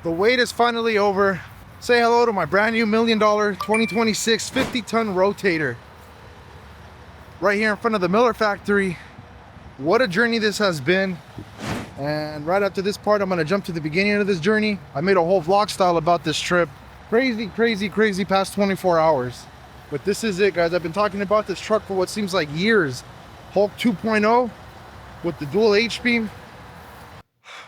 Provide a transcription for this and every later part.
The wait is finally over. Say hello to my brand new $1 million 2026 50-ton rotator. Right here in front of the Miller factory. What a journey this has been. And right after this part, I'm gonna jump to the beginning of this journey. I made a whole vlog style about this trip. Crazy, crazy, crazy past 24 hours. But this is it, guys. I've been talking about this truck for what seems like years. Hulk 2.0 with the dual H-beam.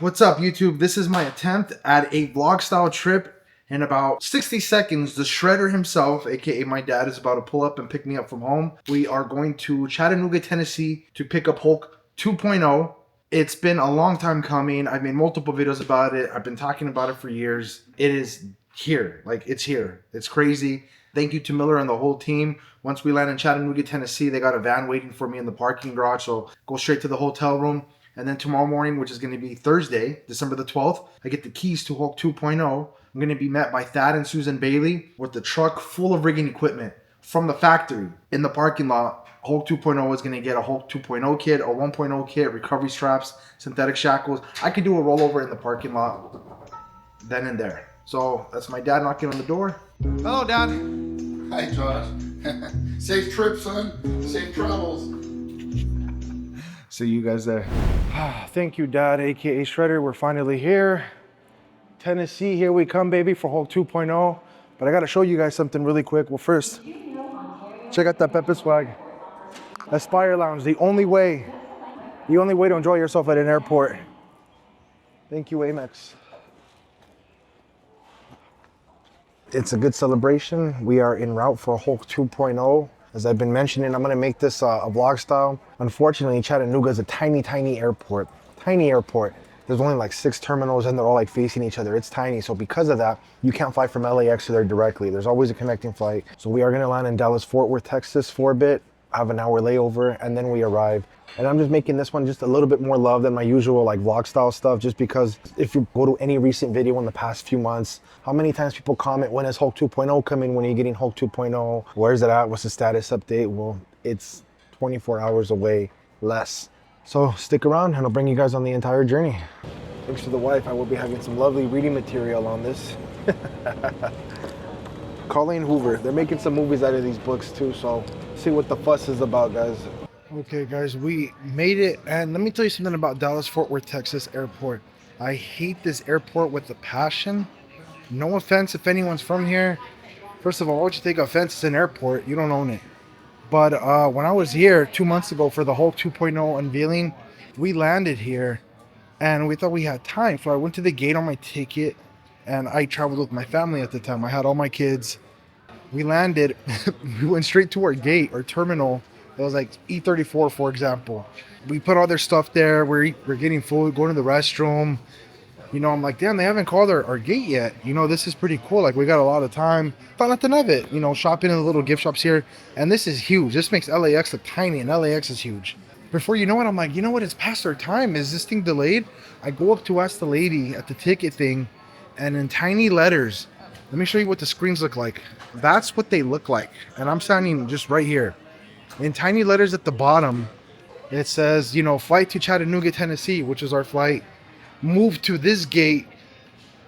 What's up, YouTube? This is my attempt at a vlog style trip. In about 60 seconds, the shredder himself, aka my dad, is about to pull up and pick me up from home. We are going to Chattanooga, Tennessee to pick up Hulk 2.0. It's been a long time coming. I've made multiple videos about it. I've been talking about it for years. It is here. Like, it's here. It's crazy. Thank you to Miller and the whole team. Once we land in Chattanooga, Tennessee, they got a van waiting for me in the parking garage. So go straight to the hotel room. And then tomorrow morning, which is going to be Thursday, December the 12th, I get the keys to Hulk 2.0. I'm going to be met by Thad and Susan Bailey with the truck full of rigging equipment from the factory in the parking lot. Hulk 2.0 is going to get a Hulk 2.0 kit, a 1.0 kit, recovery straps, synthetic shackles. I could do a rollover in the parking lot then and there. So that's my dad knocking on the door. Hello, Dad. Hi, Josh. Safe trip, son. Safe travels. See you guys there. Thank you, Dad, aka Shredder. We're finally here. Tennessee, here we come, baby, for Hulk 2.0. But I gotta show you guys something really quick. Well, first, check out that Pepe swag. Aspire Lounge, the only way to enjoy yourself at an airport. Thank you, Amex. It's a good celebration. We are en route for Hulk 2.0. As I've been mentioning, I'm gonna make this a vlog style. Unfortunately, Chattanooga is a tiny, tiny airport. Tiny airport. There's only like 6 terminals and they're all like facing each other. It's tiny, so because of that, you can't fly from LAX to there directly. There's always a connecting flight. So we are gonna land in Dallas, Fort Worth, Texas for a bit, have an hour layover, and then we arrive. And I'm just making this one just a little bit more love than my usual like vlog style stuff, just because if you go to any recent video in the past few months, how many times people comment, when is Hulk 2.0 coming? When are you getting Hulk 2.0? Where's it at? What's the status update? Well, it's 24 hours away, less. So stick around and I'll bring you guys on the entire journey. Thanks to the wife, I will be having some lovely reading material on this. Colleen Hoover, they're making some movies out of these books too, so see what the fuss is about, guys. Okay, guys, we made it, and let me tell you something about Dallas Fort Worth, Texas airport. I hate this airport with a passion. No offense if anyone's from here. First of all, why would you take offense? It's an airport, you don't own it. But when I was here 2 months ago for the Hulk 2.0 unveiling, we landed here and we thought we had time. So I went to the gate on my ticket, and I traveled with my family at the time. I had all my kids. We landed, we went straight to our gate, our terminal. It was like E34, for example. We put all their stuff there. We're getting food, going to the restroom. You know, I'm like, damn, they haven't called our gate yet. You know, this is pretty cool. Like, we got a lot of time. Thought nothing of it. You know, shopping in the little gift shops here. And this is huge. This makes LAX look tiny, and LAX is huge. Before you know it, I'm like, you know what? It's past our time. Is this thing delayed? I go up to ask the lady at the ticket thing, and in tiny letters, let me show you what the screens look like. That's what they look like. And I'm standing just right here. In tiny letters at the bottom, it says, you know, flight to Chattanooga, Tennessee, which is our flight. Move to this gate,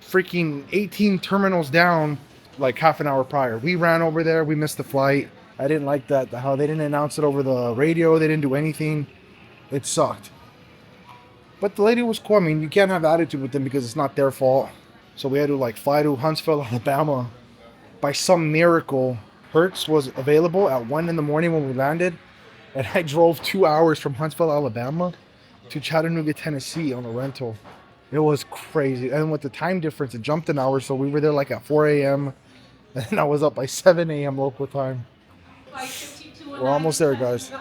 freaking 18 terminals down, like half an hour prior. We ran over there. We missed the flight. I didn't like that. How they didn't announce it over the radio. They didn't do anything. It sucked. But the lady was cool. I mean, you can't have attitude with them because it's not their fault. So we had to like fly to Huntsville, Alabama. By some miracle, Hertz was available at 1 in the morning when we landed. And I drove 2 hours from Huntsville, Alabama to Chattanooga, Tennessee on a rental. It was crazy. And with the time difference, it jumped an hour. So we were there like at 4 a.m. And then I was up by 7 a.m. local time. We're almost there, guys.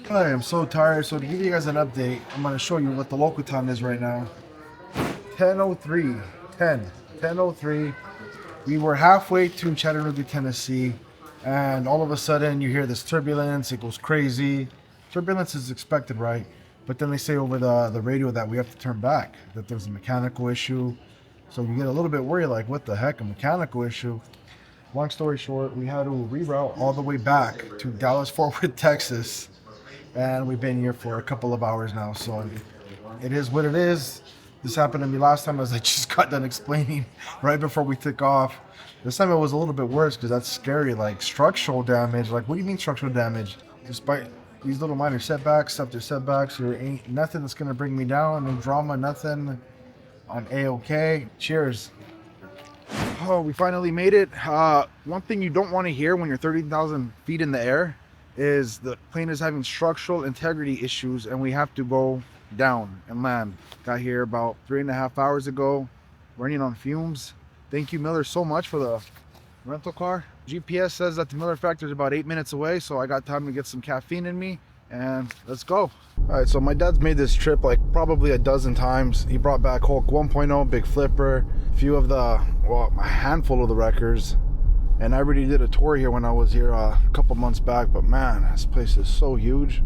I am so tired. So to give you guys an update, I'm going to show you what the local time is right now. 10:03. We were halfway to Chattanooga, Tennessee. And all of a sudden you hear this turbulence. It goes crazy. Turbulence is expected, right? But then they say over the radio that we have to turn back, that there's a mechanical issue. So you get a little bit worried, like, what the heck, a mechanical issue? Long story short, we had to reroute all the way back to Dallas, Fort Worth, Texas. And we've been here for a couple of hours now. So it is what it is. This happened to me last time as I just got done explaining right before we took off. This time it was a little bit worse because that's scary, like structural damage. Like, what do you mean structural damage? Despite these little minor setbacks, after setbacks, there ain't nothing that's gonna bring me down, no drama, nothing. I'm A-okay. Cheers. Oh, we finally made it. One thing you don't want to hear when you're 30,000 feet in the air is the plane is having structural integrity issues and we have to go down and land. Got here about 3.5 hours ago, running on fumes. Thank you, Miller, so much for the rental car. GPS says that the Miller factory is about 8 minutes away, so I got time to get some caffeine in me and let's go. All right, so my dad's made this trip like probably a dozen times. He brought back Hulk 1.0, Big Flipper, a few of the, well, a handful of the wreckers. And I already did a tour here when I was here a couple months back, but man, this place is so huge.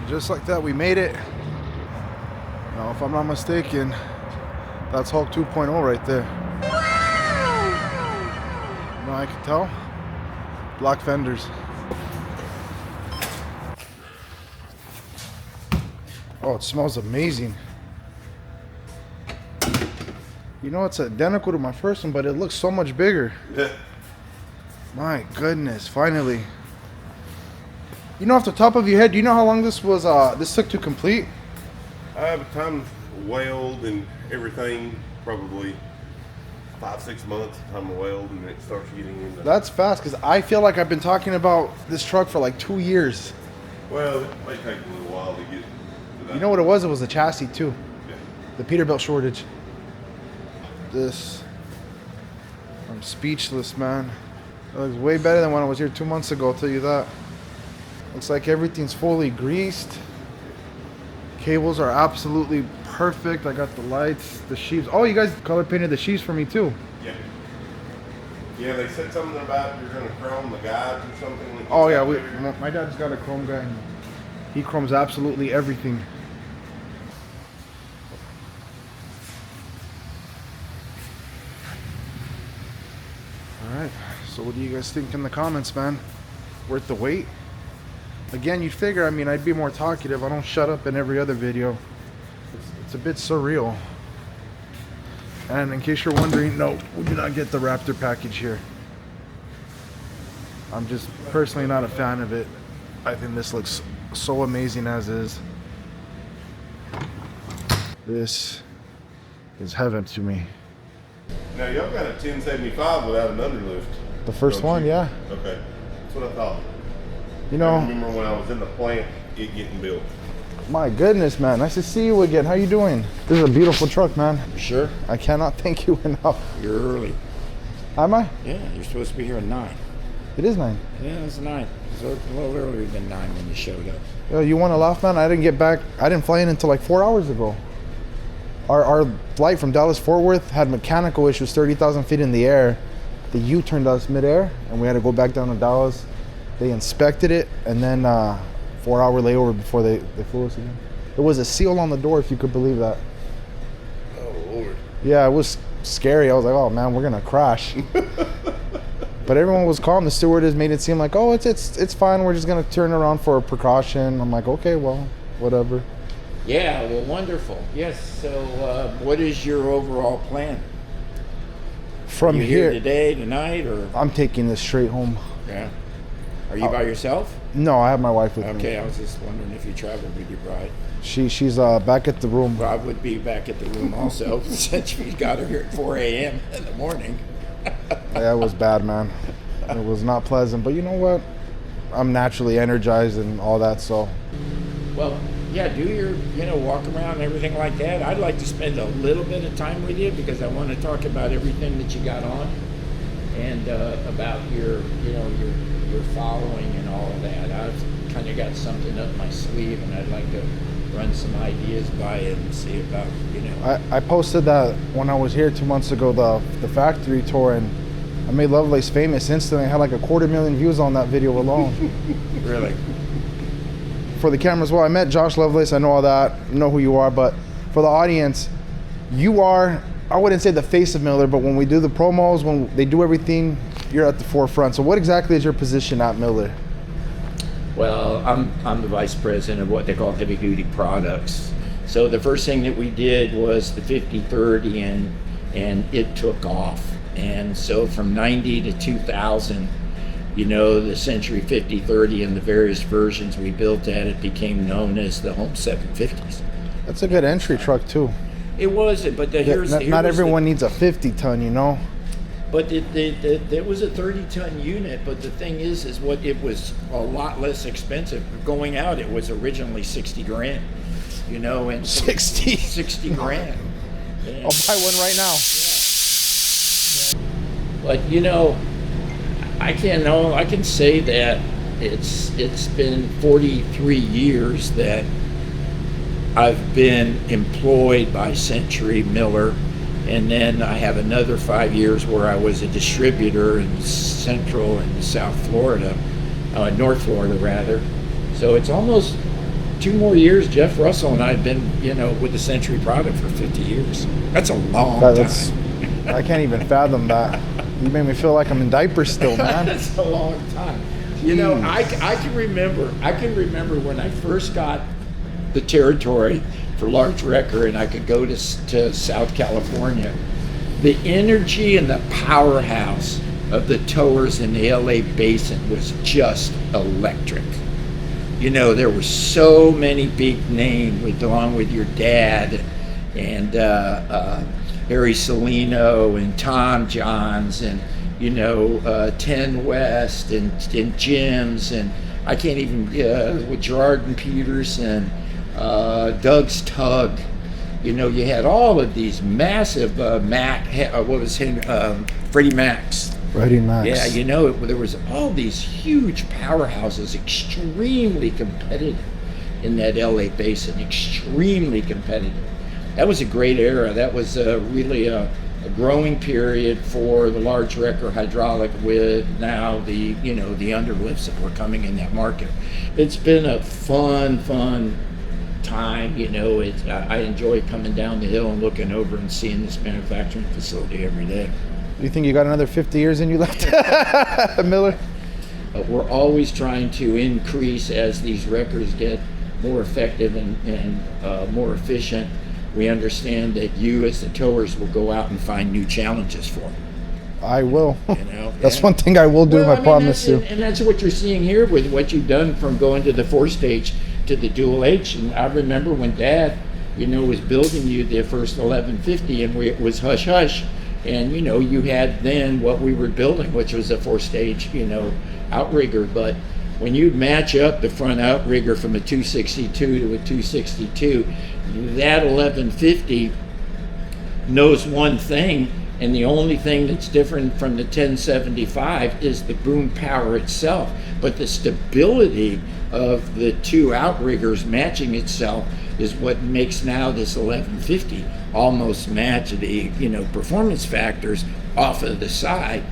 Just like that, we made it. Now, if I'm not mistaken, that's Hulk 2.0 right there. You know, I can tell. Black fenders. Oh, it smells amazing. You know, it's identical to my first one, but it looks so much bigger. Yeah. My goodness, finally. You know, off the top of your head, do you know how long this was, this took to complete? By the time weld and everything, probably 5-6 months time of weld, and it starts getting into. That's fast, because I feel like I've been talking about this truck for like 2 years. Well, it may take a little while to get to that. You know what it was? It was the chassis too. Yeah. The Peterbilt shortage. This, I'm speechless, man. It looks way better than when I was here 2 months ago, I'll tell you that. Looks like everything's fully greased. Cables are absolutely perfect. I got the lights, the sheaves. Oh, you guys color painted the sheaves for me too. Yeah. Yeah, they said something about you're gonna chrome the guides or something. Like Oh yeah, my dad's got a chrome guy. And he chromes absolutely everything. All right. So what do you guys think in the comments, man? Worth the wait? Again, you'd figure, I mean, I'd be more talkative. I don't shut up in every other video. It's a bit surreal. And in case you're wondering, no, we do not get the Raptor package here. I'm just personally not a fan of it. I think this looks so amazing as is. This is heaven to me. Now y'all got a 1075 without an underlift. The first one, yeah. Okay, that's what I thought. You I know, remember when I was in the plant, it getting built. my goodness, man. Nice to see you again. How you doing? This is a beautiful truck, man. Sure. I cannot thank you enough. You're early. Am I? Yeah, you're supposed to be here at 9. It is 9. Yeah, it's 9. So it's a little earlier than 9 when you showed up. Yo, you want to laugh, man? I didn't get back. I didn't fly in until like 4 hours ago. Our flight from Dallas Fort Worth had mechanical issues 30,000 feet in the air. The U turned us midair, and we had to go back down to Dallas. They inspected it, and then 4-hour layover before they flew us again. There was a seal on the door, if you could believe that. Oh Lord. Yeah, it was scary. I was like, oh man, we're gonna crash. But everyone was calm. The stewardess made it seem like, oh, it's fine. We're just gonna turn around for a precaution. I'm like, okay, well, whatever. Yeah, well, wonderful. Yes, so what is your overall plan? From you here, today, tonight, or? I'm taking this straight home. Yeah. Are you by yourself? No, I have my wife with me. Okay, I was just wondering if you traveled with your bride. She's back at the room. Well, I would be back at the room also, since we got her here at 4 a.m. in the morning. Yeah, it was bad, man. It was not pleasant, but you know what? I'm naturally energized and all that, so. Well, yeah, do your, walk around and everything like that. I'd like to spend a little bit of time with you because I want to talk about everything that you got on and about your following and all of that. I've kind of got something up my sleeve and I'd like to run some ideas by it and see about, I posted that when I was here 2 months ago, the factory tour, and I made Lovelace famous instantly. I had like 250,000 views on that video alone. Really? For the cameras, well, I met Josh Lovelace. I know all that. I know who you are, but for the audience, you are, I wouldn't say the face of Miller, but when we do the promos, when they do everything, you're at the forefront. So what exactly is your position at Miller? Well, I'm the vice president of what they call heavy duty products. So the first thing that we did was the 50-30, and it took off. And so from 90 to 2000, you know, the Century 50-30 and the various versions we built at it became known as the Home 750s. That's a good entry truck too. It was, but Not everyone needs a 50-ton, you know. But there was a 30-ton unit. But the thing is what it was a lot less expensive. Going out, it was originally 60 grand. You know, and 60 grand. And, I'll buy one right now. yeah. But you know, I can say that it's been 43 years that I've been employed by Century Miller, and then I have another 5 years where I was a distributor in Central and South Florida, North Florida rather. So it's almost 2 more years. Jeff Russell and I have been, you know, with the Century product for 50 years. That's a long time. I can't even fathom that. You made me feel like I'm in diapers still, man. That's a long time. You know, I can remember when I first got the territory for large wrecker, and I could go to South California. The energy and the powerhouse of the towers in the LA basin was just electric. You know, there were so many big names along with your dad and Harry Salino and Tom Johns and, you know, 10 West and Jim's, and I can't even, with Gerard and Peterson, Doug's Tug. You know, you had all of these massive Freddie Mac's. Freddie Mac's. Yeah, you know, there was all these huge powerhouses, extremely competitive in that LA basin, extremely competitive. That was a great era. That was really a growing period for the large wrecker hydraulic, with now the, you know, the underlifts that were coming in that market. It's been a fun time. You know, I enjoy coming down the hill and looking over and seeing this manufacturing facility every day. Do you think you got another 50 years in you left, Miller? We're always trying to increase as these wreckers get more effective and more efficient. We understand that you as the towers will go out and find new challenges for them. I will. You know, That's one thing I will do, well, I promise you. And that's what you're seeing here with what you've done from going to the 4-stage to the dual H. And I remember when Dad, you know, was building you the first 1150, and it was hush hush. And, you know, you had then what we were building, which was a 4-stage, you know, outrigger. But when you match up the front outrigger from a 262 to a 262, that 1150 knows one thing, and the only thing that's different from the 1075 is the boom power itself. But the stability of the two outriggers matching itself is what makes now this 1150 almost match the, you know, performance factors off of the side.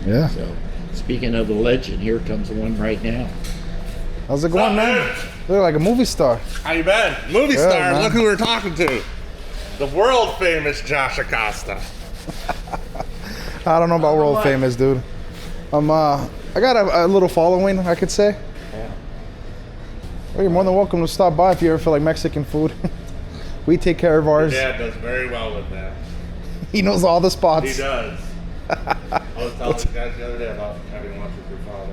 Yeah. So speaking of the legend, here comes the one right now. How's it going, man? Look like a movie star. How you been? Movie Good, star. man. Look who we're talking to. The world famous Josh Acosta. I don't know about world famous, dude. I got a little following, I could say. Yeah. Well, you're more than welcome to stop by if you ever feel like Mexican food. We take care of ours. Dad does very well with that. He knows all the spots. He does. I was telling these guys the other day about having lunch with your father.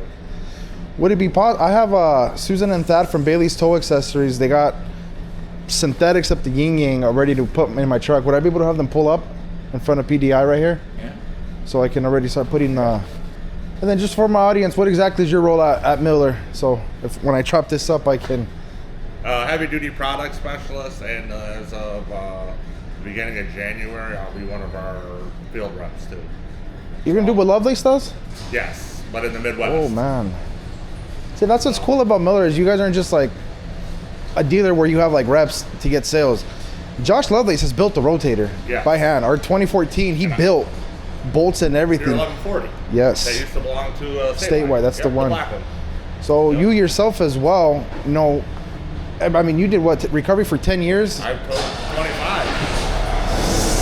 Would it be possible? I have Susan and Thad from Bailey's Tow Accessories. They got synthetics up the yin yang ready to put in my truck. Would I be able to have them pull up in front of PDI right here? Yeah. So I can already start putting and then just for my audience, what exactly is your role at Miller? So if when I chop this up, I can. Heavy duty product specialist, and as of the beginning of January, I'll be one of our field reps too. You're gonna do what Lovelace does? Yes, but in the Midwest. Oh man. See, that's what's cool about Miller is you guys aren't just like a dealer where you have like reps to get sales. Josh Lovelace has built the rotator by hand. Our 2014, he built bolts and everything. Your 1140. Yes. That used to belong to Statewide. That's the one. black one. So you yourself as well, you know, I mean, you did what, recovery for 10 years? I've told 25.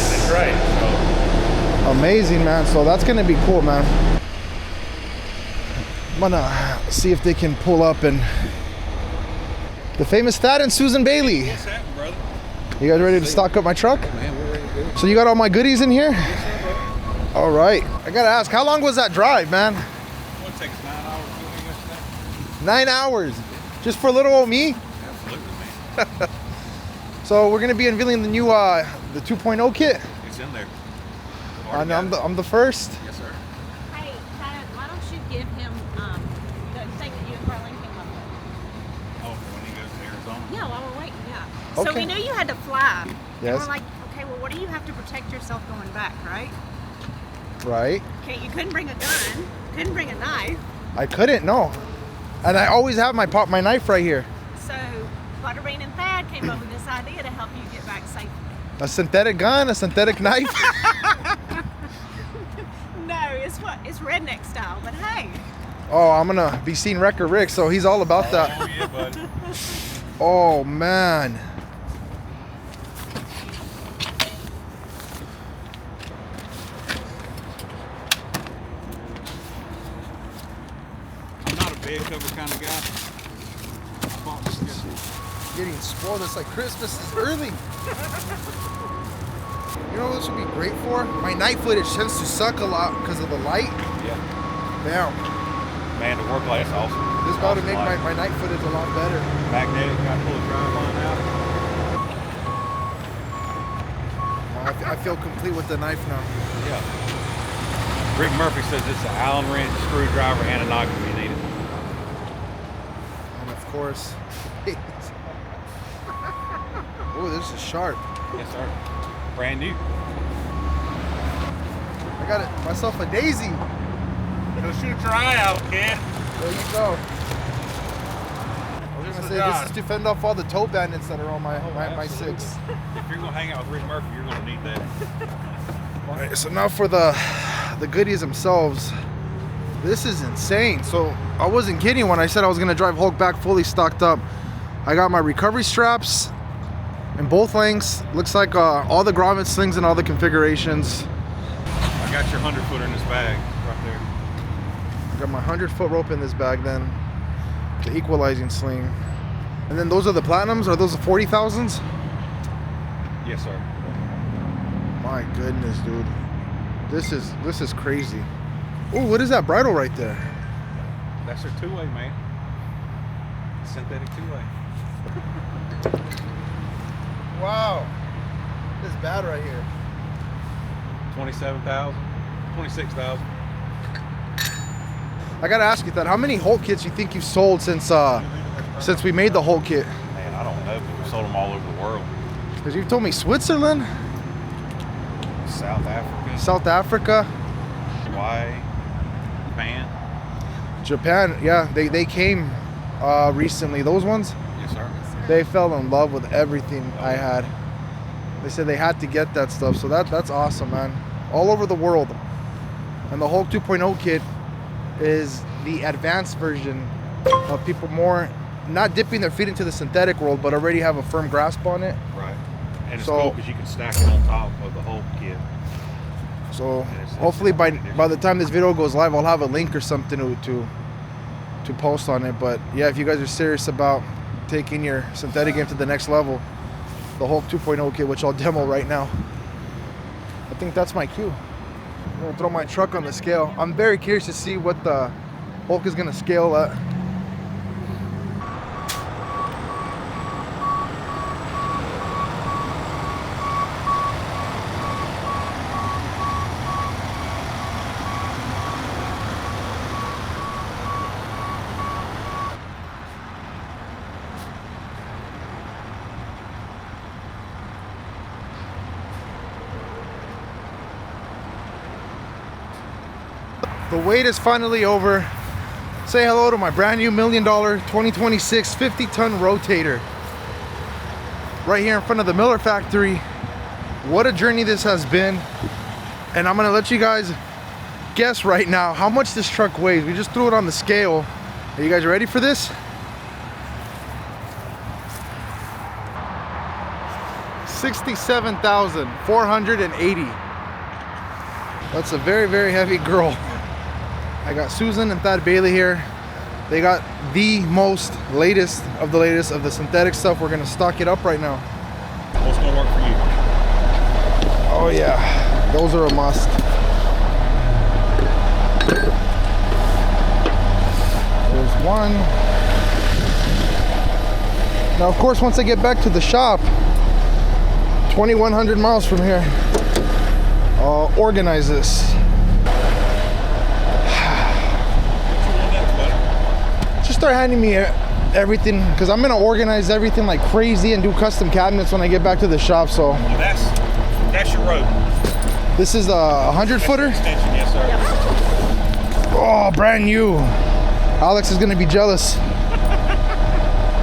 That's right. So. Amazing, man. So that's going to be cool, man. I'm going to see if they can pull up and... The famous Thad and Susan Bailey. What's happening, brother? You guys ready to stock up my truck? Man, we're ready to go. So you got all my goodies in here? All right. I gotta ask, how long was that drive, man? It takes 9 hours to go yesterday. 9 hours, just for little old me. Absolutely, man. So we're gonna be unveiling the new the 2.0 kit. It's in there. And I'm the first. Yes, sir. Hey, Chad, why don't you give him the thing that you and Carlene came up with? Oh, for when he goes to Arizona. Yeah, while we're waiting, yeah. So Okay. we knew you had to fly. Yes. And we're like, okay, well, what do you have to protect yourself going back, right? Right. Okay, you couldn't bring a gun, couldn't bring a knife. I couldn't, no. And I always have my knife right here. So Butterbean and Thad came up with this idea to help you get back safely. A synthetic gun, a synthetic knife. No, it's redneck style, but hey. Oh, I'm gonna be seeing Wrecker Rick, so he's all about that. Oh, yeah, buddy. Oh man. I'm not a bed cover kind of guy. I bought this yesterday. Getting spoiled. It's like Christmas is early. You know what this would be great for? My night footage tends to suck a lot because of the light. Yeah. Damn. Man, the work light's awesome. This is about to Awesome make light. my night footage a lot better. Magnetic, got to pull the drive line out. I feel complete with the knife now. Yeah. Rick Murphy says it's an Allen wrench, screwdriver, and a noggin if you need it. And of course. Oh, this is sharp. Yes, sir. Brand new. I got it myself a daisy. Go shoot your eye out, kid. There you go. I was gonna say this is to fend off all the toe bandits that are on my six. If you're gonna hang out with Rick Murphy, you're gonna need that. All right, so now for the goodies themselves. This is insane. So I wasn't kidding when I said I was gonna drive Hulk back fully stocked up. I got my recovery straps in both lengths. Looks like all the grommet slings and all the configurations. I got your 100-footer in this bag right there. I got my 100-foot rope in this bag then. The equalizing sling. And then those are the platinums? Are those the 40,000s? Yes, sir. My goodness, dude. This is crazy. Oh, what is that bridle right there? That's their two-way, man. Synthetic two-way. Wow. This bad right here. 27,000, 26,000. I gotta ask you that. How many Hulk kits you think you've sold since we made the Hulk kit? Man, I don't know, but we sold them all over the world. Because you told me Switzerland, South Africa, South Africa, Hawaii, Japan. Japan. Yeah, they came recently. Those ones, Yes, sir. they fell in love with everything I had. They said they had to get that stuff. So that's awesome, man. All over the world. And the Hulk 2.0 kit is the advanced version of people more not dipping their feet into the synthetic world, but already have a firm grasp on it. Right. And it's So- cool because you can stack it on top of the whole kit. So It's hopefully by different. the time this video goes live, I'll have a link or something to post on it. But yeah, if you guys are serious about taking your synthetic game to the next level, the Hulk 2.0 kit, which I'll demo right now. I think that's my cue. I'm gonna throw my truck on the scale. I'm very curious to see what the Hulk is gonna scale at. The wait is finally over. Say hello to my brand new $1 million 2026 50-ton rotator. Right here in front of the Miller factory. What a journey this has been. And I'm gonna let you guys guess right now how much this truck weighs. We just threw it on the scale. Are you guys ready for this? 67,480. That's a very, very heavy girl. I got Susan and Thad Bailey here. They got the latest of the synthetic stuff. We're gonna stock it up right now. What's going Oh yeah, those are a must. There's one. Now, of course, once I get back to the shop, 2,100 miles from here, I'll organize this. Just start handing me everything, because I'm gonna organize everything like crazy and do custom cabinets when I get back to the shop. So That's your rope. this is a 100-footer. Extension, yes, sir. Oh, brand new. Alex is gonna be jealous.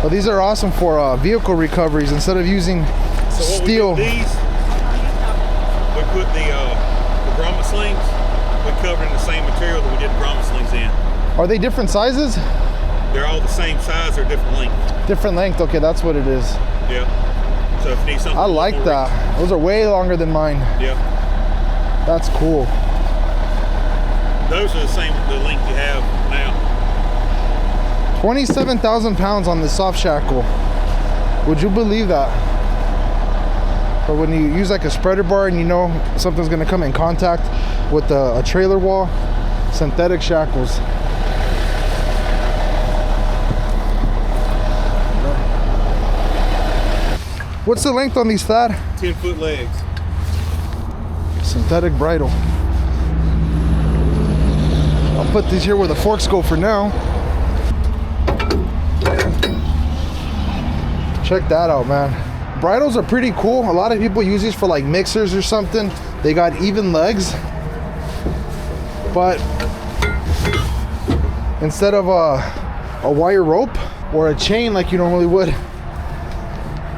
But these are awesome for vehicle recoveries instead of using steel. We put the grommet slings. We covered in the same material that we did the grommet slings in. Are they different sizes? They're all the same size. They're different length. Different length. Okay, that's what it is. Yeah. So if you need something, I like that. Those are way longer than mine. Yeah. That's cool. Those are the length you have now. 27,000 pounds on the soft shackle. Would you believe that? But when you use like a spreader bar and you know something's gonna come in contact with a trailer wall, synthetic shackles. What's the length on these, Thad? 10-foot legs. Synthetic bridle. I'll put these here where the forks go for now. Check that out, man. Bridles are pretty cool. A lot of people use these for like mixers or something. They got even legs, but instead of a wire rope or a chain like you normally would,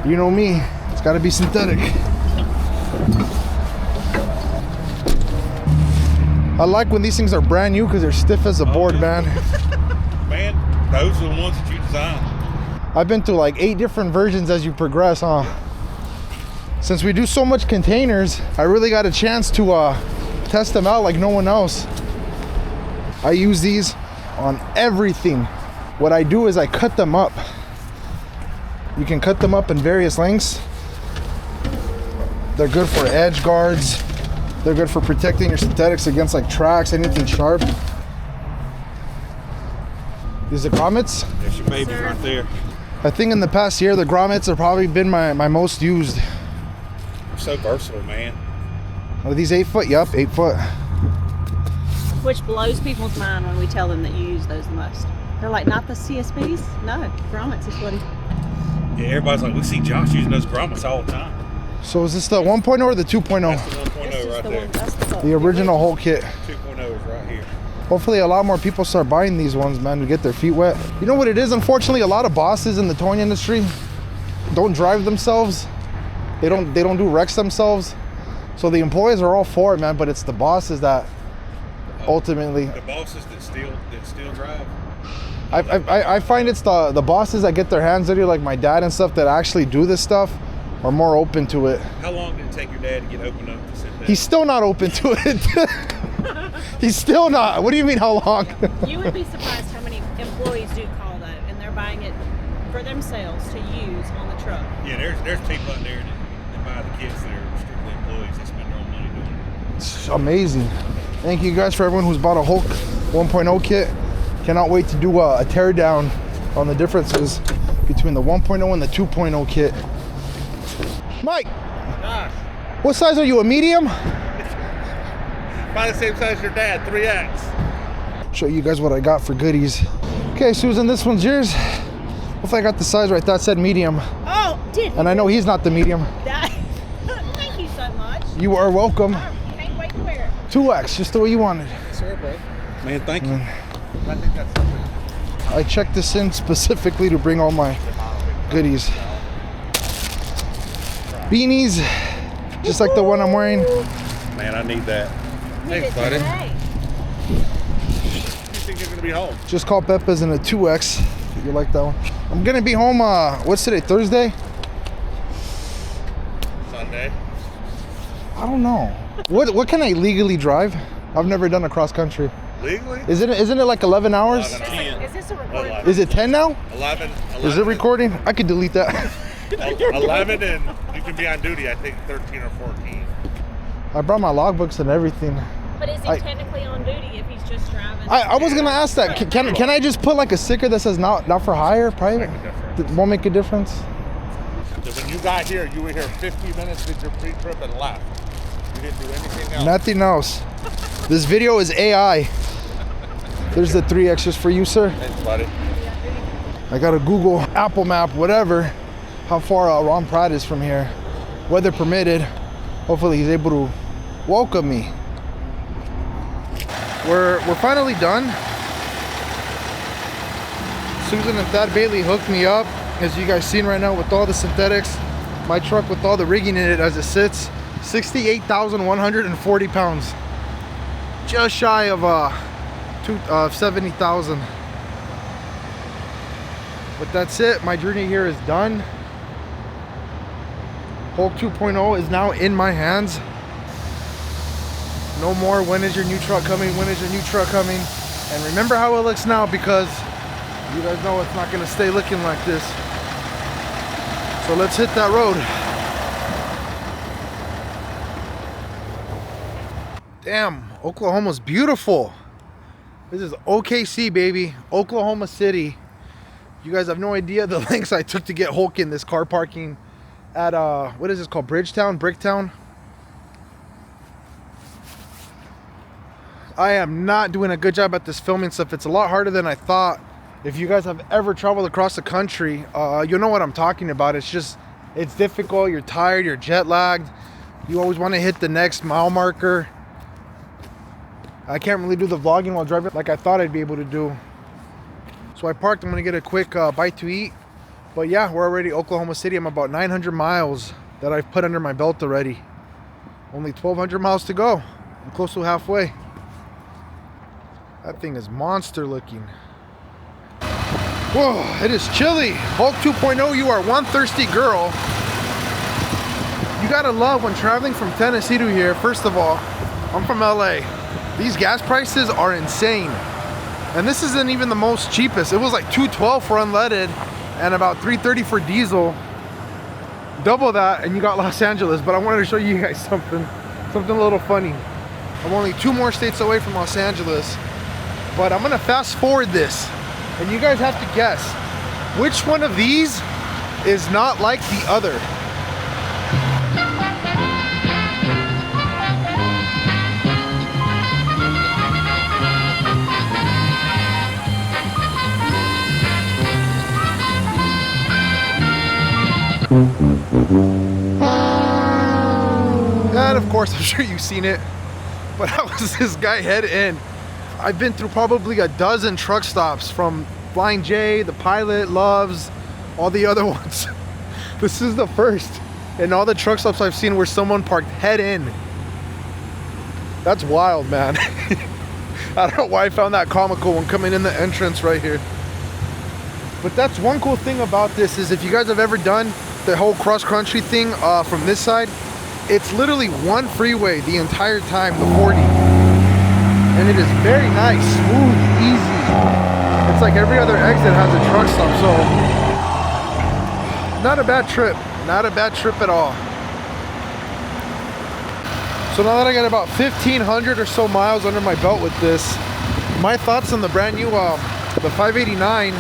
you know me, it's got to be synthetic. I like when these things are brand new because they're stiff as a board, man. Man, those are the ones that you designed. I've been through like 8 different versions as you progress, huh? Since we do so much containers, I really got a chance to test them out like no one else. I use these on everything. What I do is I cut them up. You can cut them up in various lengths. They're good for edge guards. They're good for protecting your synthetics against like tracks, anything sharp. These are grommets. There's your babies right there. I think in the past year, the grommets have probably been my most used. They're so versatile, man. Are these 8 foot? Yup, 8 foot. Which blows people's mind when we tell them that you use those the most. They're like, not the CSPs? No, grommets is what he... Yeah, everybody's like, we see Josh using those grommets all the time. So is this the 1.0 or the 2.0? That's the 1.0 This is right the there. one, that's The original whole kit. 2.0 is right here. Hopefully a lot more people start buying these ones, man, to get their feet wet. You know what it is? Unfortunately, a lot of bosses in the towing industry don't drive themselves. They don't do wrecks themselves. So the employees are all for it, man, but it's the bosses that ultimately... The bosses that still drive. I find it's the bosses that get their hands dirty, like my dad and stuff, that actually do this stuff are more open to it. How long did it take your dad to get open up to sit there? He's still not open to it. He's still not. What do you mean how long? You would be surprised how many employees do call though, and they're buying it for themselves to use on the truck. Yeah, there's people out there that buy the kits that are strictly employees. They spend their own money doing it. It's amazing. Thank you guys for everyone who's bought a Hulk 1.0 kit. Cannot wait to do a tear down on the differences between the 1.0 and the 2.0 kit. Mike, Gosh, what size are you, a medium? about the same size as your dad, 3X. Show you guys what I got for goodies. Okay, Susan, this one's yours. Hopefully I got the size right. That said medium. Oh, did he? And I know he's not the medium. Thank you so much. You are welcome. Can't wait to wear it. 2X, just the way you wanted. Sir, bro. Man, thank you. I think that's I checked this in specifically to bring all my goodies. Beanies, just like the one I'm wearing. Man, I need that. Need Thanks, it buddy. today. You think you're gonna be home? Just call Pepe's in a 2X. If you like that one. I'm gonna be home, what's today, Thursday? Sunday. I don't know. What can I legally drive? I've never done a cross country. Legally? Isn't it like 11 hours? 11. Is this a recording? 11. Is it 10 now? 11. Is it recording? I could delete that. 11 and you can be on duty, I think 13 or 14. I brought my logbooks and everything. But is he technically on duty if he's just driving? I was gonna ask that. Can I just put like a sticker that says not for hire, private? Won't make a difference. When you got here, you were here 50 minutes, did your pre-trip and left. You didn't do anything else. Nothing else. This video is AI. There's the 3 extras for you, sir. Thanks, buddy. I got a Google, Apple Map, whatever, how far Ron Pratt is from here. Weather permitted. Hopefully he's able to welcome me. We're finally done. Susan and Thad Bailey hooked me up, as you guys seen right now, with all the synthetics. My truck with all the rigging in it as it sits. 68,140 pounds. Just shy of 70,000. But that's it. My journey here is done. Hulk 2.0 is now in my hands. No more, when is your new truck coming? When is your new truck coming? And remember how it looks now, because you guys know it's not gonna stay looking like this. So let's hit that road. Damn, Oklahoma's beautiful. This is OKC, baby. Oklahoma City. You guys have no idea the lengths I took to get Hulk in this car parking at what is this called? Bridgetown? Bricktown? I am not doing a good job at this filming stuff. It's a lot harder than I thought. If you guys have ever traveled across the country, you know what I'm talking about. It's just, it's difficult. You're tired, you're jet lagged. You always want to hit the next mile marker. I can't really do the vlogging while driving like I thought I'd be able to do. So I parked. I'm gonna get a quick bite to eat. But yeah, we're already Oklahoma City. I'm about 900 miles that I've put under my belt already. Only 1,200 miles to go. I'm close to halfway. That thing is monster looking. Whoa, it is chilly. Hulk 2.0, you are one thirsty girl. You gotta love when traveling from Tennessee to here. First of all, I'm from LA. These gas prices are insane. And this isn't even the most cheapest. It was like $2.12 for unleaded and about $3.30 for diesel. Double that and you got Los Angeles. But I wanted to show you guys something a little funny. I'm only 2 more states away from Los Angeles. But I'm gonna fast forward this. And you guys have to guess which one of these is not like the other. And of course, I'm sure you've seen it, but how was this guy head in? I've been through probably a dozen truck stops, from Flying J, the Pilot, Loves, all the other ones. This is the first in all the truck stops I've seen where someone parked head in. That's wild, man. I don't know why I found that comical when coming in the entrance right here. But that's one cool thing about this, is if you guys have ever done the whole cross-country thing from this side, it's literally one freeway the entire time, the 40. And it is very nice, smooth, easy. It's like every other exit has a truck stop, so not a bad trip. Not a bad trip at all. So now that I got about 1,500 or so miles under my belt with this, my thoughts on the brand new, the 589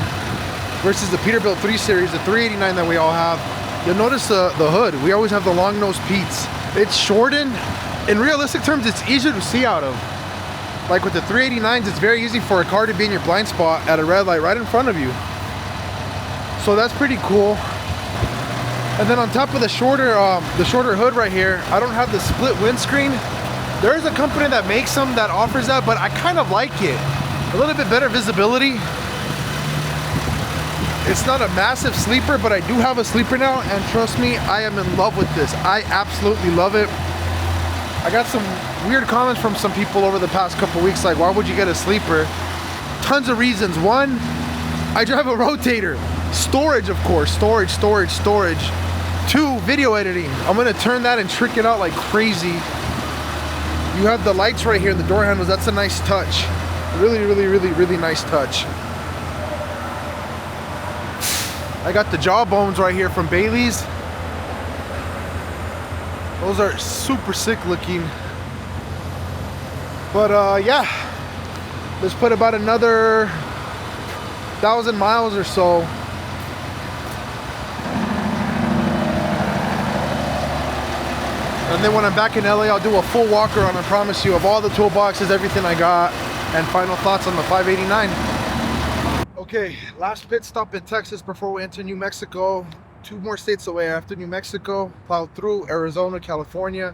versus the Peterbilt 3 Series, the 389 that we all have. You'll notice the hood. We always have the long nose Pete's. It's shortened. In realistic terms, it's easier to see out of. Like with the 389s, it's very easy for a car to be in your blind spot at a red light right in front of you. So that's pretty cool. And then on top of the shorter hood right here, I don't have the split windscreen. There is a company that makes them that offers that, but I kind of like it. A little bit better visibility. It's not a massive sleeper, but I do have a sleeper now, and trust me, I am in love with this. I absolutely love it. I got some weird comments from some people over the past couple weeks, like, why would you get a sleeper? Tons of reasons. One, I drive a rotator. Storage, of course. Storage. 2, video editing. I'm gonna turn that and trick it out like crazy. You have the lights right here, the door handles. That's a nice touch. Really nice touch. I got the jawbones right here from Bailey's. Those are super sick looking. But yeah, let's put about another 1,000 miles or so. And then when I'm back in LA, I'll do a full walk around, I promise you, of all the toolboxes, everything I got, and final thoughts on the 589. Okay, last pit stop in Texas before we enter New Mexico. 2 more states away after New Mexico. Plowed through Arizona, California.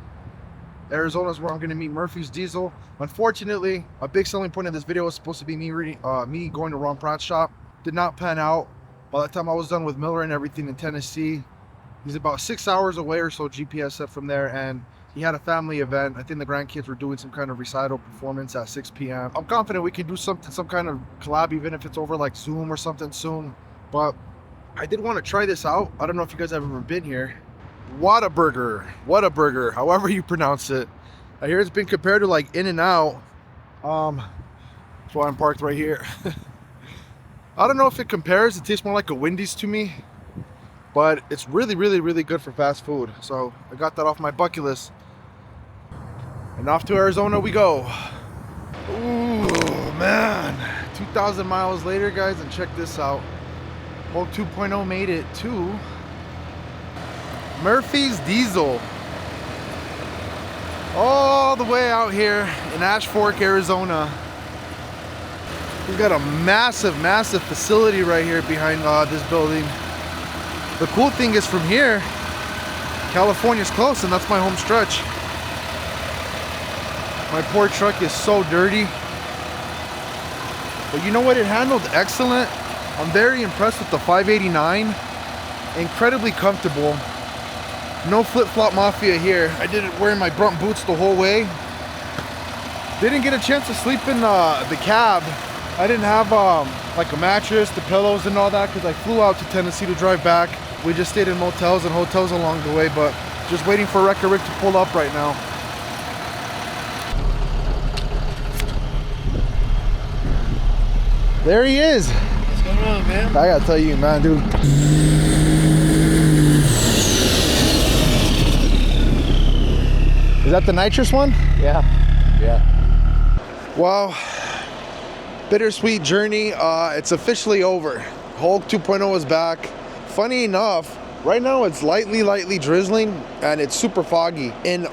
Arizona is where I'm going to meet Murphy's Diesel. Unfortunately, a big selling point of this video was supposed to be me going to Ron Pratt's shop. Did not pan out. By the time I was done with Miller and everything in Tennessee, he's about 6 hours away or so GPS set from there, and he had a family event. I think the grandkids were doing some kind of recital performance at 6 p.m. I'm confident we can do some kind of collab, even if it's over like Zoom or something soon. But I did want to try this out. I don't know if you guys have ever been here. Whataburger, however you pronounce it. I hear it's been compared to like In-N-Out. That's why I'm parked right here. I don't know if it compares. It tastes more like a Wendy's to me, but it's really, really, really good for fast food. So I got that off my bucket list. And off to Arizona we go. Ooh, man. 2,000 miles later, guys, and check this out. Hulk 2.0 made it to Murphy's Diesel. All the way out here in Ash Fork, Arizona. We've got a massive, massive facility right here behind this building. The cool thing is from here, California's close, and that's my home stretch. My poor truck is so dirty. But you know what? It handled excellent. I'm very impressed with the 589. Incredibly comfortable. No flip-flop mafia here. I did it wearing my Brunt boots the whole way. Didn't get a chance to sleep in the cab. I didn't have like a mattress, the pillows and all that, because I flew out to Tennessee to drive back. We just stayed in motels and hotels along the way, but just waiting for Wrecker Rick to pull up right now. There he is. What's going on, man? I gotta tell you, man, dude. Is that the nitrous one? Yeah. Wow. Bittersweet journey. It's officially over. Hulk 2.0 is back. Funny enough, right now it's lightly drizzling and it's super foggy. In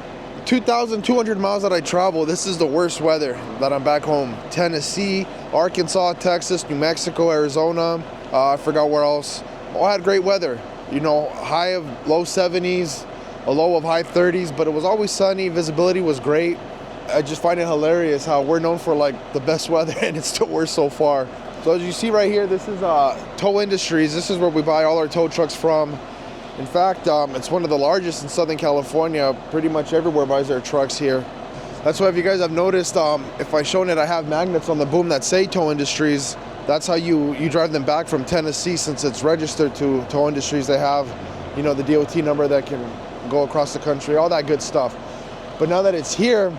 2,200 miles that I travel, this is the worst weather that I'm back home. Tennessee, Arkansas, Texas, New Mexico, Arizona, I forgot where else. All had great weather. You know, high of low 70s, a low of high 30s, but it was always sunny, visibility was great. I just find it hilarious how we're known for like the best weather and it's still worse so far. So as you see right here, this is Tow Industries. This is where we buy all our tow trucks from. In fact, it's one of the largest in Southern California. Pretty much everywhere buys their trucks here. That's why if you guys have noticed, if I've shown it, I have magnets on the boom that say Tow Industries. That's how you drive them back from Tennessee, since it's registered to Tow Industries. They have, you know, the DOT number that can go across the country, all that good stuff. But now that it's here,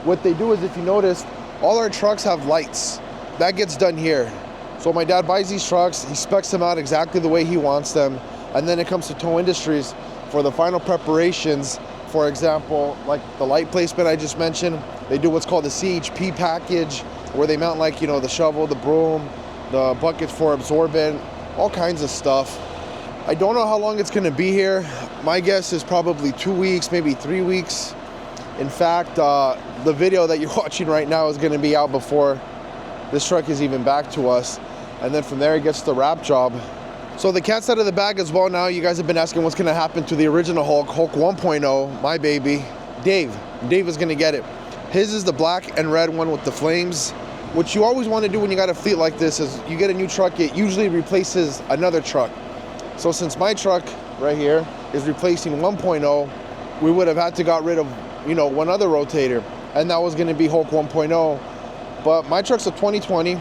what they do is, if you notice, all our trucks have lights. That gets done here. So my dad buys these trucks, he specs them out exactly the way he wants them, and then it comes to Tow Industries for the final preparations. For example, like the light placement I just mentioned, they do what's called the CHP package, where they mount, like, you know, the shovel, the broom, the buckets for absorbent, all kinds of stuff. I don't know how long it's gonna be here. My guess is probably 2 weeks, maybe 3 weeks. In fact, the video that you're watching right now is gonna be out before this truck is even back to us. And then from there, it gets the wrap job. So the cat's out of the bag as well now. You guys have been asking what's gonna happen to the original Hulk 1.0, my baby. Dave is gonna get it. His is the black and red one with the flames. What you always wanna do when you got a fleet like this is you get a new truck, it usually replaces another truck. So since my truck right here is replacing 1.0, we would have had to got rid of, you know, one other rotator, and that was gonna be Hulk 1.0. But my truck's a 2020,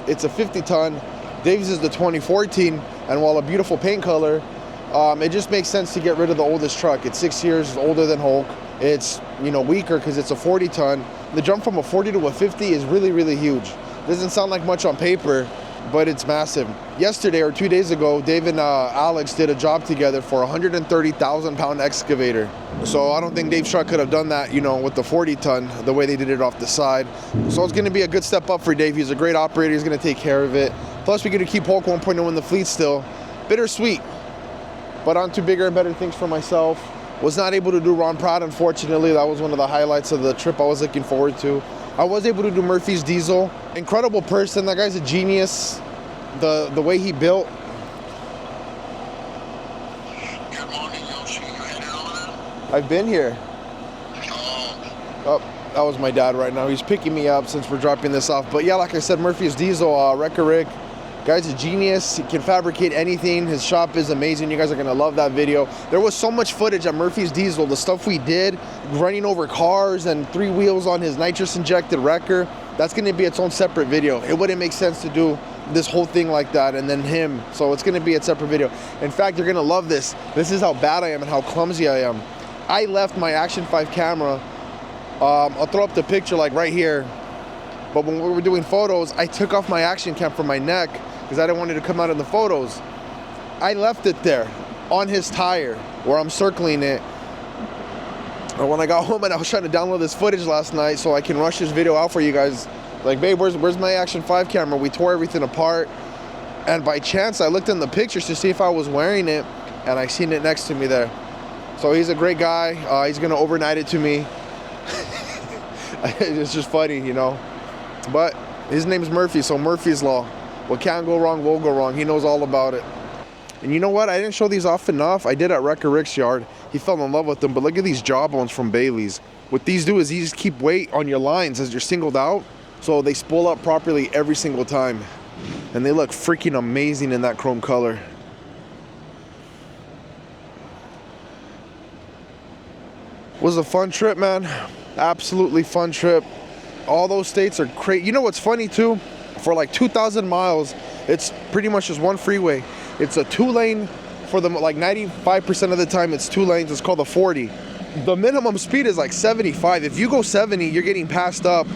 it's a 50 ton. Dave's is the 2014, and while a beautiful paint color, it just makes sense to get rid of the oldest truck. It's 6 years older than Hulk. It's, you know, weaker because it's a 40 ton. The jump from a 40 to a 50 is really, really huge. Doesn't sound like much on paper, but it's massive. Yesterday or 2 days ago, Dave and Alex did a job together for a 130,000 pound excavator. So I don't think Dave's truck could have done that, you know, with the 40 ton, the way they did it off the side. So it's going to be a good step up for Dave. He's a great operator. He's going to take care of it. Plus, we get to keep Hulk 1.0 in the fleet still. Bittersweet, but on to bigger and better things for myself. Was not able to do Ron Pratt, unfortunately. That was one of the highlights of the trip I was looking forward to. I was able to do Murphy's Diesel. Incredible person. That guy's a genius. The way he built. Good morning, Yoshi. You headed over there? I've been here. Oh, Oh, that was my dad right now. He's picking me up since we're dropping this off. But yeah, like I said, Murphy's Diesel, Wrecker Rick. Guy's a genius. He can fabricate anything. His shop is amazing. You guys are gonna love that video. There was so much footage at Murphy's Diesel. The stuff we did, running over cars and 3 wheels on his nitrous injected wrecker. That's gonna be its own separate video. It wouldn't make sense to do this whole thing like that and then him. So it's gonna be a separate video. In fact, you're gonna love this. This is how bad I am and how clumsy I am. I left my Action 5 camera. I'll throw up the picture like right here. But when we were doing photos, I took off my action cam from my neck because I didn't want it to come out in the photos. I left it there on his tire where I'm circling it. And when I got home and I was trying to download this footage last night so I can rush this video out for you guys, like, babe, where's my Action 5 camera? We tore everything apart. And by chance, I looked in the pictures to see if I was wearing it, and I seen it next to me there. So he's a great guy. He's gonna overnight it to me. It's just funny, you know. But his name is Murphy, so Murphy's Law. What can go wrong will go wrong. He knows all about it. And you know what? I didn't show these off enough. I did at Wrecker Rick's yard. He fell in love with them. But look at these jawbones from Bailey's. What these do is these keep weight on your lines as you're singled out. So they spool up properly every single time. And they look freaking amazing in that chrome color. Was a fun trip, man. Absolutely fun trip. All those states are crazy. You know what's funny too? For like 2,000 miles, it's pretty much just one freeway. It's a 2-lane for the, like 95% of the time it's 2 lanes. It's called the 40. The minimum speed is like 75. If you go 70, you're getting passed up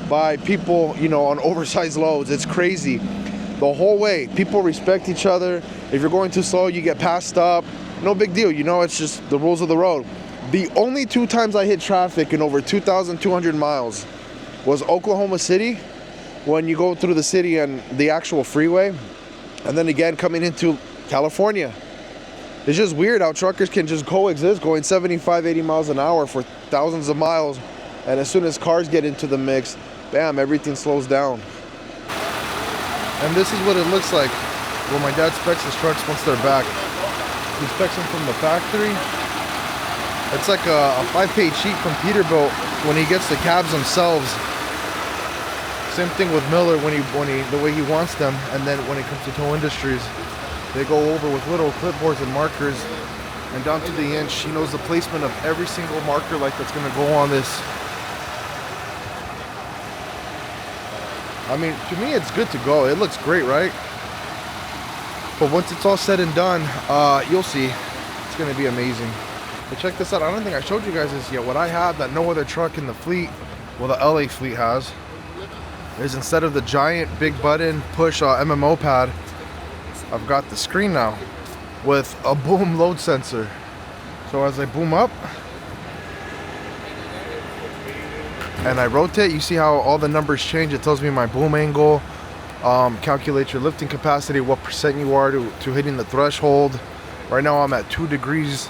by people, you know, on oversized loads. It's crazy. The whole way, people respect each other. If you're going too slow, you get passed up. No big deal, you know, it's just the rules of the road. The only 2 times I hit traffic in over 2,200 miles was Oklahoma City, when you go through the city and the actual freeway, and then again coming into California. It's just weird how truckers can just coexist going 75, 80 miles an hour for thousands of miles, and as soon as cars get into the mix, bam, everything slows down. And this is what it looks like when my dad specs his trucks once they're back. He specs them from the factory. It's like a 5-page sheet from Peterbilt when he gets the cabs themselves. Same thing with Miller when he the way he wants them, and then when it comes to Tow Industries, they go over with little clipboards and markers, and down to the inch. He knows the placement of every single marker like that's gonna go on this. I mean, to me, it's good to go. It looks great, right? But once it's all said and done, you'll see. It's gonna be amazing. But check this out. I don't think I showed you guys this yet. What I have that no other truck in the fleet, well, the LA fleet has, is instead of the giant big button push MMO pad, I've got the screen now with a boom load sensor. So as I boom up and I rotate, you see how all the numbers change. It tells me my boom angle, calculates your lifting capacity, what percent you are to hitting the threshold. Right now I'm at 2 degrees.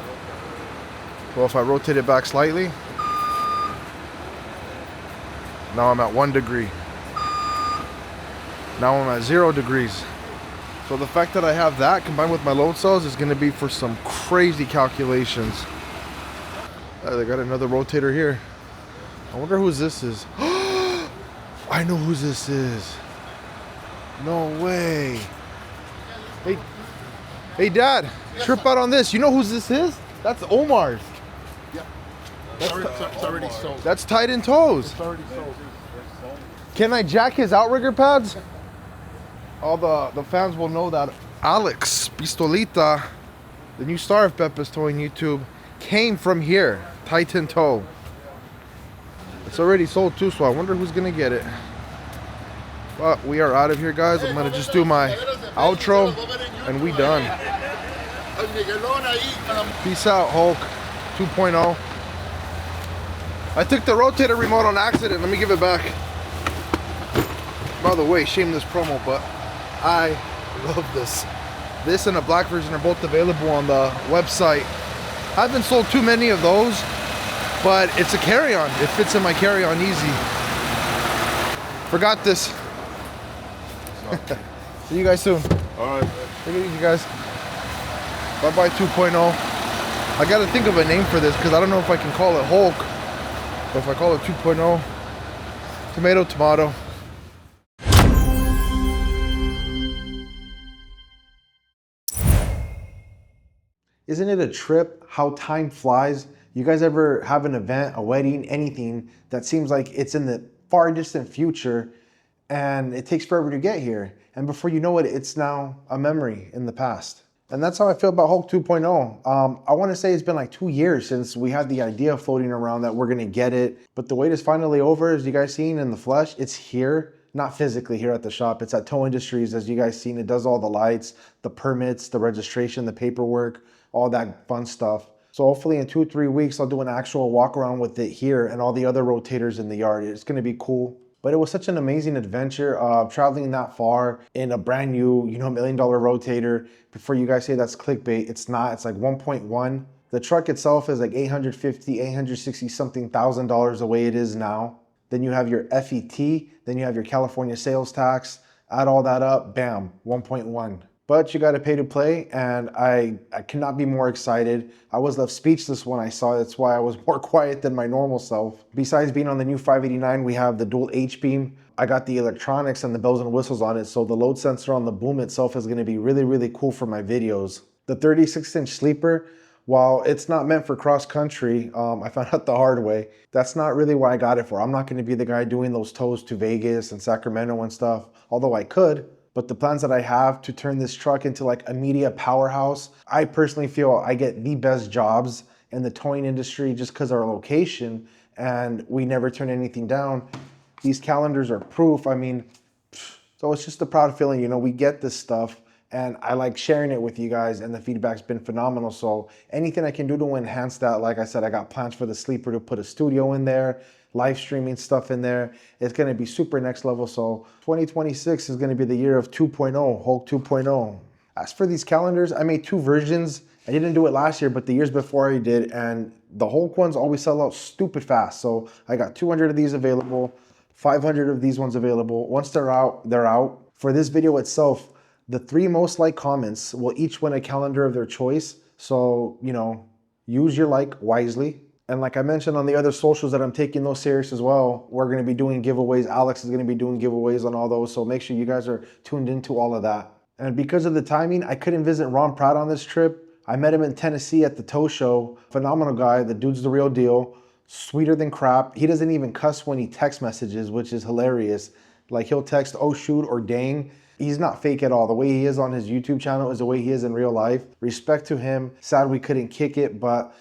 Well, if I rotate it back slightly, now I'm at 1 degree. Now I'm at 0 degrees. So the fact that I have that combined with my load cells is going to be for some crazy calculations. They got another rotator here. I wonder whose this is. I know whose this is. No way. Hey Dad, trip out on this. You know whose this is? That's Omar's. yeah. It's already sold. That's tied in toes. It's already sold. Can I jack his outrigger pads? All the fans will know that Alex Pistolita, the new star of Pepe's Towing YouTube, came from here, Titan Tow. It's already sold too, so I wonder who's gonna get it. But we are out of here, guys. I'm gonna just do my outro and we done. Peace out, Hulk 2.0. I took the rotator remote on accident. Let me give it back. By the way, shameless promo, but I love this. This and a black version are both available on the website. I haven't sold too many of those, but it's a carry-on. It fits in my carry-on easy. Forgot this. See you guys soon. All right. Take it easy, guys. Bye-bye 2.0. I gotta think of a name for this because I don't know if I can call it Hulk. But if I call it 2.0, tomato, tomato. Isn't it a trip how time flies? You guys ever have an event, a wedding, anything that seems like it's in the far distant future and it takes forever to get here? And before you know it, it's now a memory in the past. And that's how I feel about Hulk 2.0. I want to say it's been like 2 years since we had the idea floating around that we're going to get it. But the wait is finally over, as you guys seen in the flesh. It's here, not physically here at the shop. It's at Tow Industries, as you guys seen. It does all the lights, the permits, the registration, the paperwork, all that fun stuff. So hopefully in 2 or 3 weeks, I'll do an actual walk around with it here and all the other rotators in the yard. It's going to be cool. But it was such an amazing adventure traveling that far in a brand new, $1 million rotator. Before you guys say that's clickbait, it's not. It's like 1.1. The truck itself is like $850, $860 something thousand the way it is now. Then you have your FET, then you have your California sales tax. Add all that up, bam, 1.1. But you got to pay to play, and I cannot be more excited. I was left speechless when I saw it. That's why I was more quiet than my normal self. Besides being on the new 589, we have the dual H-beam. I got the electronics and the bells and whistles on it, so the load sensor on the boom itself is going to be really, really cool for my videos. The 36-inch sleeper, while it's not meant for cross-country, I found out the hard way. That's not really what I got it for. I'm not going to be the guy doing those tows to Vegas and Sacramento and stuff, although I could. But the plans that I have to turn this truck into like a media powerhouse, I personally feel I get the best jobs in the towing industry just because our location, and we never turn anything down. These calendars are proof. I mean, so it's just a proud feeling, we get this stuff and I like sharing it with you guys, and the feedback's been phenomenal. So anything I can do to enhance that, like I said, I got plans for the sleeper to put a studio in there, live streaming stuff in there. It's going to be super next level. So 2026 is going to be the year of 2.0, Hulk 2.0. As for these calendars, I made 2 versions. I didn't do it last year, but the years before I did, and the Hulk ones always sell out stupid fast. So I got 200 of these available, 500 of these ones available. Once they're out, they're out. For this video itself, the 3 most liked comments will each win a calendar of their choice. So, use your like wisely. And like I mentioned on the other socials that I'm taking those serious as well, we're going to be doing giveaways. Alex is going to be doing giveaways on all those. So make sure you guys are tuned into all of that. And because of the timing, I couldn't visit Ron Pratt on this trip. I met him in Tennessee at the tow show. Phenomenal guy. The dude's the real deal. Sweeter than crap. He doesn't even cuss when he text messages, which is hilarious. Like he'll text, oh shoot, or dang. He's not fake at all. The way he is on his YouTube channel is the way he is in real life. Respect to him. Sad we couldn't kick it, but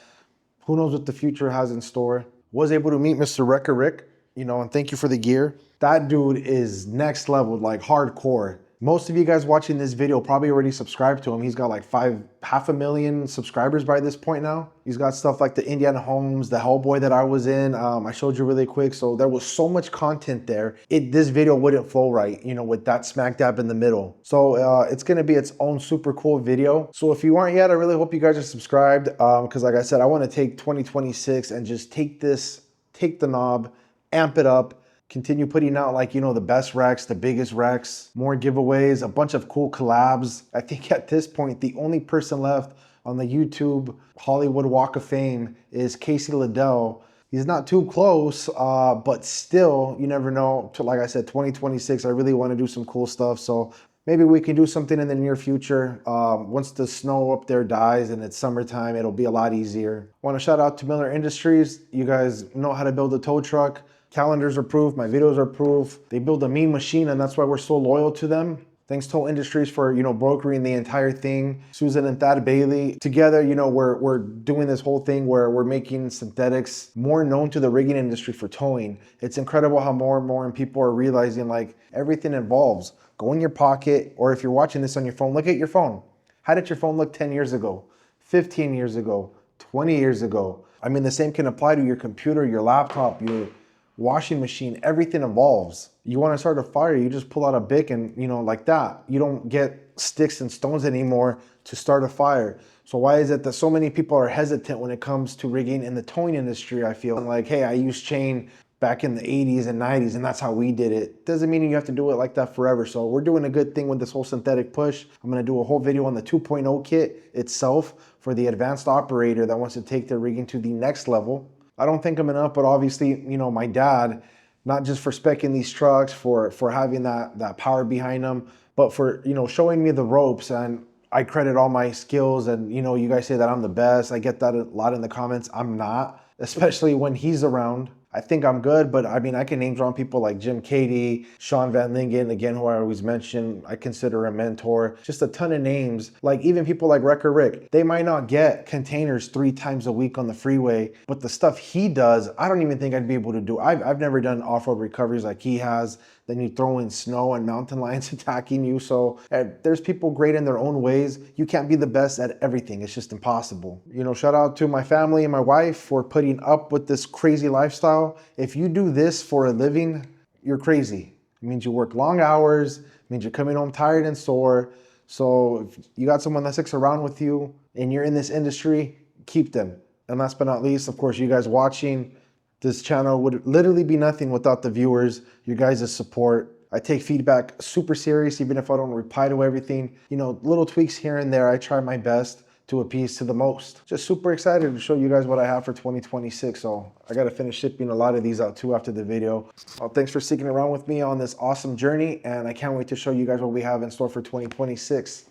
who knows what the future has in store. Was able to meet Mr. Wrecker Rick, and thank you for the gear. That dude is next level, like hardcore. Most of you guys watching this video probably already subscribed to him. He's got like 500,000 subscribers by this point now. He's got stuff like the Indiana Homes, the Hellboy that I was in. I showed you really quick. So there was so much content there. This video wouldn't flow right, with that smack dab in the middle. So it's gonna be its own super cool video. So if you aren't yet, I really hope you guys are subscribed. Because like I said, I wanna take 2026 and just take the knob, amp it up, continue putting out the best wrecks, the biggest wrecks, more giveaways, a bunch of cool collabs. I think at this point, the only person left on the YouTube Hollywood Walk of Fame is Casey Liddell. He's not too close, but still, you never know. Like I said, 2026, I really want to do some cool stuff. So maybe we can do something in the near future. Once the snow up there dies and it's summertime, it'll be a lot easier. I want to shout out to Miller Industries. You guys know how to build a tow truck. Calendars are proof, my videos are proof. They build a mean machine, and that's why we're so loyal to them. Thanks Tow Industries for, you know, brokering the entire thing. Susan and Thad Bailey. Together, you know, we're doing this whole thing where we're making synthetics more known to the rigging industry for towing. It's incredible how more and more people are realizing like everything involves. Go in your pocket, or if you're watching this on your phone, look at your phone. How did your phone look 10 years ago, 15 years ago, 20 years ago? I mean, the same can apply to your computer, your laptop, your washing machine. Everything evolves. You want to start a fire, you just pull out a Bic and, you know, like that. You don't get sticks and stones anymore to start a fire. So why is it that so many people are hesitant when it comes to rigging in the towing industry? I feel like, hey, I used chain back in the 80s and 90s and that's how we did it. Doesn't mean you have to do it like that forever. So we're doing a good thing with this whole synthetic push. I'm going to do a whole video on the 2.0 kit itself for the advanced operator that wants to take their rigging to the next level. I don't think I'm enough, but obviously, you know, my dad, not just for speccing these trucks, for having that power behind them, but for, you know, showing me the ropes. And I credit all my skills. And, you know, you guys say that I'm the best. I get that a lot in the comments. I'm not, especially when he's around. I think I'm good, but I mean, I can name drop people like Jim Cady, Sean Van Lingen, again, who I always mention, I consider a mentor, just a ton of names. Like even people like Wrecker Rick, they might not get containers 3 times a week on the freeway, but the stuff he does, I don't even think I'd be able to do. I've never done off-road recoveries like he has. Then you throw in snow and mountain lions attacking you. So there's people great in their own ways. You can't be the best at everything. It's just impossible. You know, shout out to my family and my wife for putting up with this crazy lifestyle. If you do this for a living, you're crazy. It means you work long hours. It means you're coming home tired and sore. So if you got someone that sticks around with you and you're in this industry, keep them. And last but not least, of course, you guys watching. This channel would literally be nothing without the viewers, your guys' support. I take feedback super serious, even if I don't reply to everything. You know, little tweaks here and there, I try my best to appease to the most. Just super excited to show you guys what I have for 2026. So I gotta finish shipping a lot of these out too after the video. Well, thanks for sticking around with me on this awesome journey, and I can't wait to show you guys what we have in store for 2026.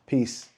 Peace.